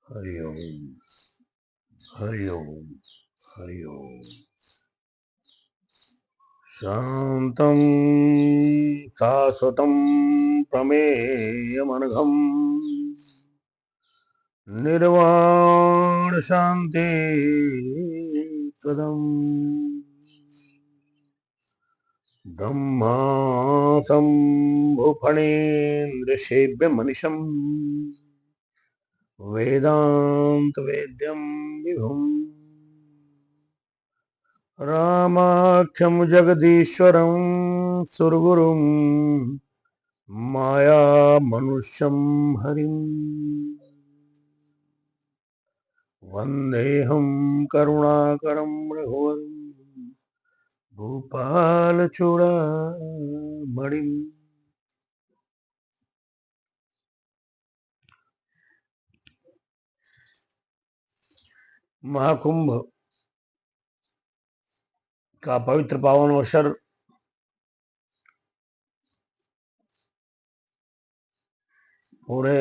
हरि ओम हरि ओम हरि ओम। शांतं शाश्वतं प्रमेयमनघम् निर्वाण शांति पदम् ब्रह्मासम्भुफणेन्द्रसेव्यमनिशम् वेदांत वेद्यं विभुम् रामाख्यं जगदीश्वरं सुरगुरुं मायामनुष्यं हरिम् वन्देऽहं करुणाकरं रघुवरं भूपालचूडामणिम्। महाकुंभ का पवित्र पावन अवसर पूरे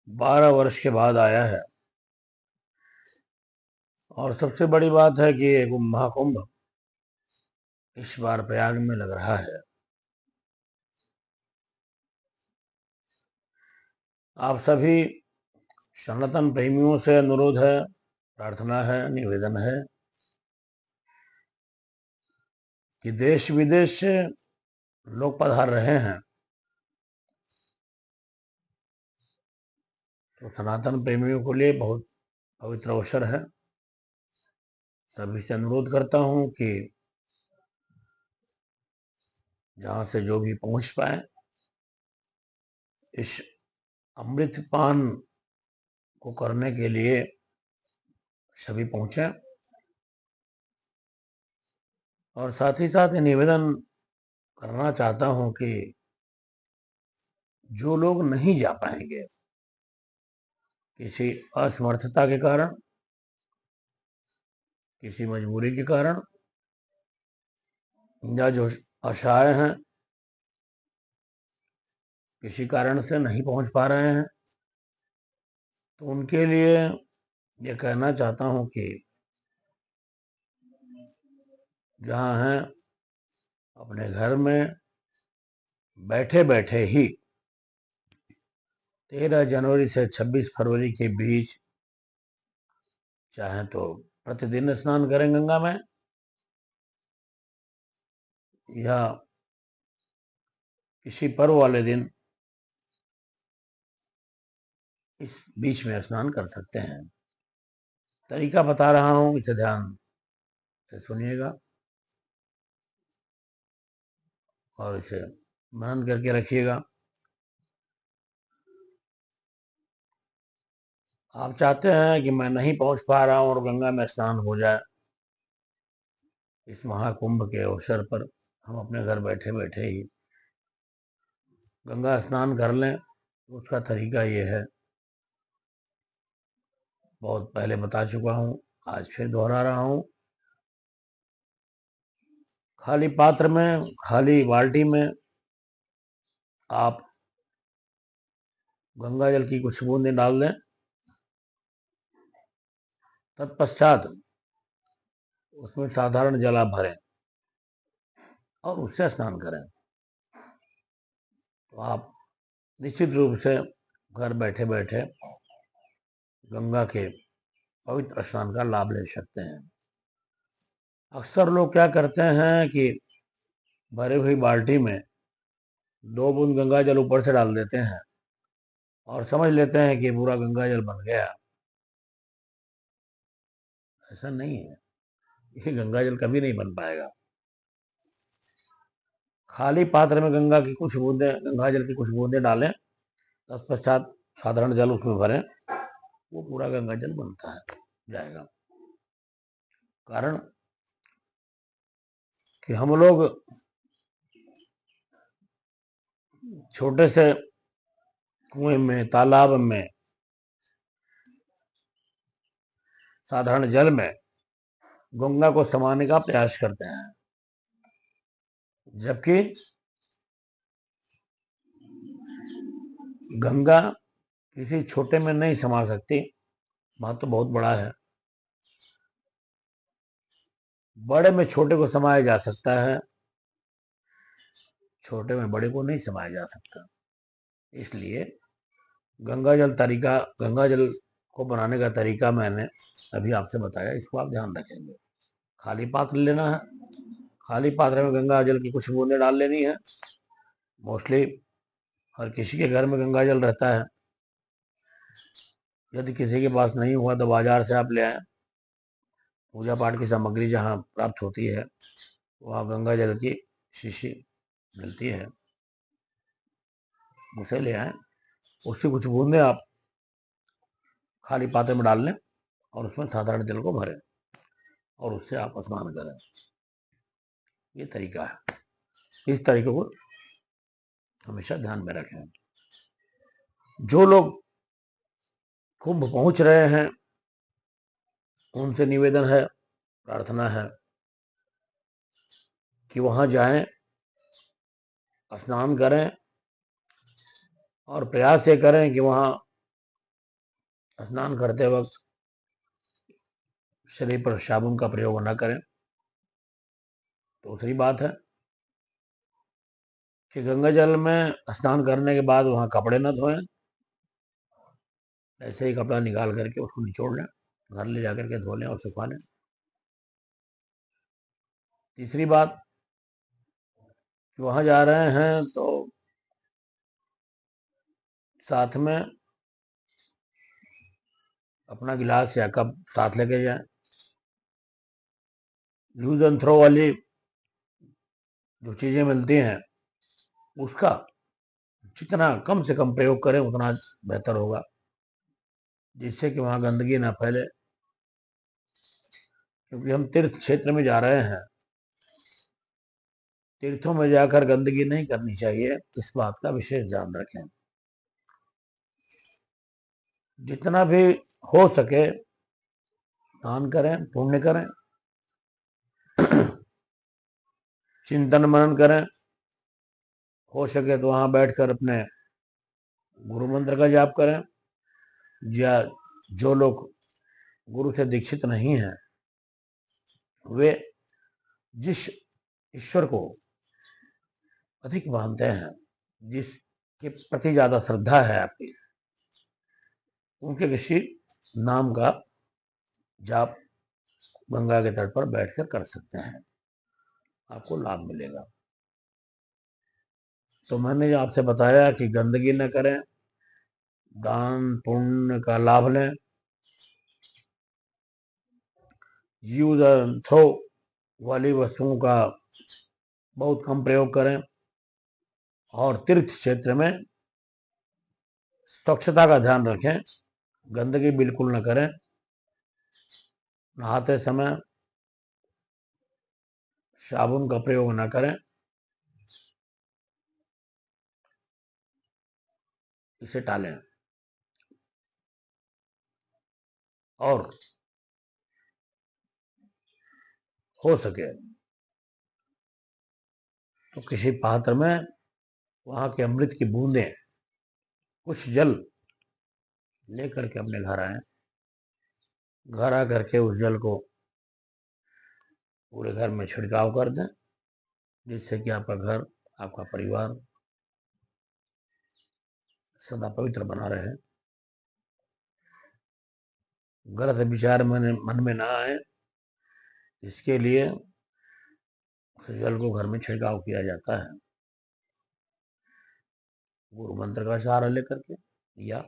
12 वर्ष के बाद आया है और सबसे बड़ी बात है कि ये महाकुंभ इस बार प्रयाग में लग रहा है। आप सभी सनातन प्रेमियों से अनुरोध है, प्रार्थना है, निवेदन है कि देश विदेश से लोग पधार रहे हैं, तो सनातन प्रेमियों के लिए बहुत पवित्र अवसर है। सभी से अनुरोध करता हूं कि जहां से जो भी पहुंच पाए इस अमृत पान को करने के लिए सभी पहुंचे। और साथ ही साथ निवेदन करना चाहता हूं कि जो लोग नहीं जा पाएंगे किसी असमर्थता के कारण, किसी मजबूरी के कारण, या जो असहाय हैं किसी कारण से नहीं पहुंच पा रहे हैं, तो उनके लिए ये कहना चाहता हूं कि जहां हैं अपने घर में बैठे बैठे ही 13 जनवरी से 26 फरवरी के बीच चाहे तो प्रतिदिन स्नान करें गंगा में, या किसी पर्व वाले दिन इस बीच में स्नान कर सकते हैं। तरीका बता रहा हूं, इसे ध्यान से सुनिएगा और इसे मनन करके रखिएगा। आप चाहते हैं कि मैं नहीं पहुंच पा रहा हूं और गंगा में स्नान हो जाए, इस महाकुंभ के अवसर पर हम अपने घर बैठे बैठे ही गंगा स्नान कर लें। उसका तरीका ये है, बहुत पहले बता चुका हूं, आज फिर दोहरा रहा हूं। खाली पात्र में, खाली बाल्टी में आप गंगा जल की कुछ बूंदें डाल दें। तत्पश्चात उसमें साधारण जल आप भरें और उससे स्नान करें, तो आप निश्चित रूप से घर बैठे बैठे गंगा के पवित्र स्नान का लाभ ले सकते हैं। अक्सर लोग क्या करते हैं कि भरी हुई बाल्टी में 2 बूंद गंगा जल ऊपर से डाल देते हैं और समझ लेते हैं कि पूरा गंगा जल बन गया। ऐसा नहीं है, ये गंगा जल कभी नहीं बन पाएगा। खाली पात्र में गंगा की कुछ बूंदें, गंगा जल की कुछ बूंदें डालें, तत्पश्चात साधारण जल उसमें भरें, वो पूरा गंगा जल बनता है जाएगा। कारण कि हम लोग छोटे से कुएं में, तालाब में, साधारण जल में गंगा को समाने का प्रयास करते हैं, जबकि गंगा किसी छोटे में नहीं समा सकती, बात तो बहुत बड़ा है। बड़े में छोटे को समाया जा सकता है, छोटे में बड़े को नहीं समाया जा सकता। इसलिए गंगा जल को बनाने का तरीका मैंने अभी आपसे बताया, इसको आप ध्यान रखेंगे। खाली पात्र लेना है, खाली पात्र में गंगा जल की कुछ बूंदें डाल लेनी है। मोस्टली हर किसी के घर में गंगा जल रहता है। यदि किसी के पास नहीं हुआ तो बाजार से आप ले आए। पूजा पाठ की सामग्री जहाँ प्राप्त होती है वहाँ गंगा जल की शीशी मिलती है, उसे ले आए। उससे कुछ बूंदे आप खाली पात्र में डाल लें और उसमें साधारण जल को भरें और उससे आप स्नान करें। ये तरीका है, इस तरीके को हमेशा ध्यान में रखें। जो लोग कुंभ पहुंच रहे हैं उनसे निवेदन है, प्रार्थना है कि वहां जाएं, स्नान करें और प्रयास ये करें कि वहां स्नान करते वक्त शरीर पर साबुन का प्रयोग न करें। दूसरी बात है कि गंगा जल में स्नान करने के बाद वहां कपड़े न धोएं, ऐसे ही कपड़ा निकाल करके उसको निचोड़ लें, घर ले जाकर के धो लें और सुखा लें। तीसरी बात कि वहां जा रहे हैं तो साथ में अपना गिलास या कप साथ लेके जाएं। यूज एंड थ्रो वाली जो चीजें मिलती हैं उसका जितना कम से कम प्रयोग करें उतना बेहतर होगा, जिससे कि वहां गंदगी ना फैले। क्योंकि हम तीर्थ क्षेत्र में जा रहे हैं, तीर्थों में जाकर गंदगी नहीं करनी चाहिए, इस बात का विशेष ध्यान रखें। जितना भी हो सके दान करें, पुण्य करें, चिंतन मनन करें। हो सके तो वहां बैठकर अपने गुरु मंत्र का जाप करें, या जो लोग गुरु से दीक्षित नहीं हैं वे जिस ईश्वर को अधिक मानते हैं, जिसके प्रति ज्यादा श्रद्धा है आपकी, उनके किसी नाम का जाप गंगा के तट पर बैठकर कर सकते हैं, आपको लाभ मिलेगा। तो मैंने जो आपसे बताया कि गंदगी न करें, दान पुण्य का लाभ लें, यूज एंड थ्रो वाली वस्तुओं का बहुत कम प्रयोग करें और तीर्थ क्षेत्र में स्वच्छता का ध्यान रखें, गंदगी बिल्कुल न करें। नहाते समय साबुन का प्रयोग न करें, इसे टालें। और हो सके तो किसी पात्र में वहां के अमृत की बूंदें, कुछ जल लेकर के अपने घर आए। घर आकर के उस जल को पूरे घर में छिड़काव कर दें, जिससे कि आपका घर, आपका परिवार सदा पवित्र बना रहे। गलत विचार मन में ना आए, इसके लिए उस जल को घर में छिड़काव किया जाता है गुरु मंत्र का सहारा लेकर के, या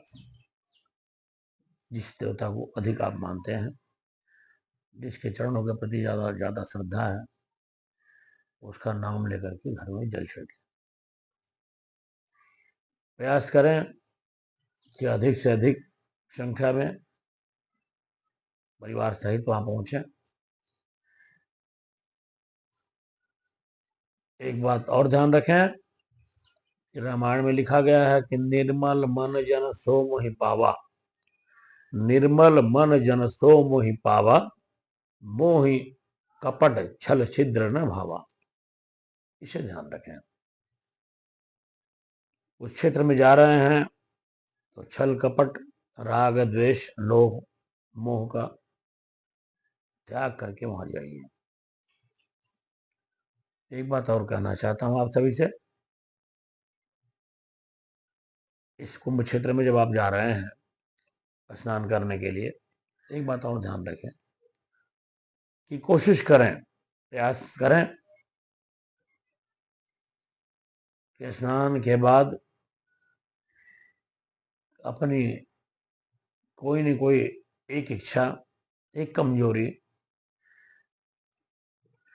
जिस देवता को अधिक आप मानते हैं, जिसके चरणों के प्रति ज्यादा ज्यादा श्रद्धा है, उसका नाम लेकर के घर में जल छिड़के। प्रयास करें कि अधिक से अधिक संख्या में परिवार सहित वहां पहुंचे। एक बात और ध्यान रखें, रामायण में लिखा गया है कि निर्मल मन जन सो मोहि पावा, निर्मल मन जन सो मोहि पावा, मोहि कपट छल छिद्र न भावा। इसे ध्यान रखें। उस क्षेत्र में जा रहे हैं तो छल कपट राग द्वेष लोभ मोह का त्याग करके वहां जाइए। एक बात और कहना चाहता हूं आप सभी से, इस कुंभ क्षेत्र में जब आप जा रहे हैं स्नान करने के लिए, एक बात और ध्यान रखें कि कोशिश करें, प्रयास करें कि स्नान के बाद अपनी कोई न कोई एक इच्छा, एक कमजोरी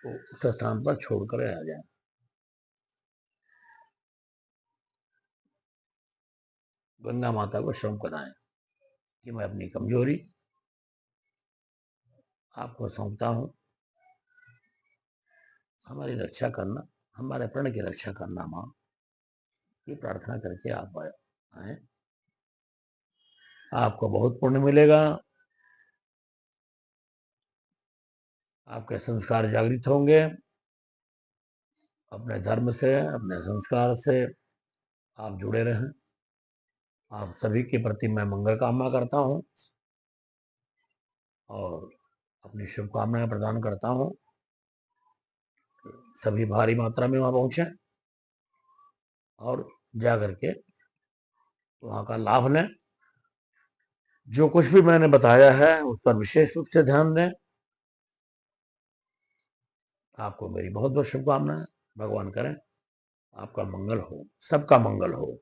को उस स्थान पर छोड़कर आ जाए। गंगा माता को सौंप कर आए कि मैं अपनी कमजोरी आपको सौंपता हूं, हमारी रक्षा करना, हमारे प्रण की रक्षा करना मां, ये प्रार्थना करके आप आए। आपको बहुत पुण्य मिलेगा, आपके संस्कार जागृत होंगे, अपने धर्म से, अपने संस्कार से आप जुड़े रहें। आप सभी के प्रति मैं मंगल कामना करता हूं और अपनी शुभकामनाएं प्रदान करता हूं। सभी भारी मात्रा में वहां पहुंचे और जाकर के वहां का लाभ लें। जो कुछ भी मैंने बताया है उस पर विशेष रूप से ध्यान दें। आपको मेरी बहुत बहुत शुभकामनाएं। भगवान करें आपका मंगल हो, सबका मंगल हो।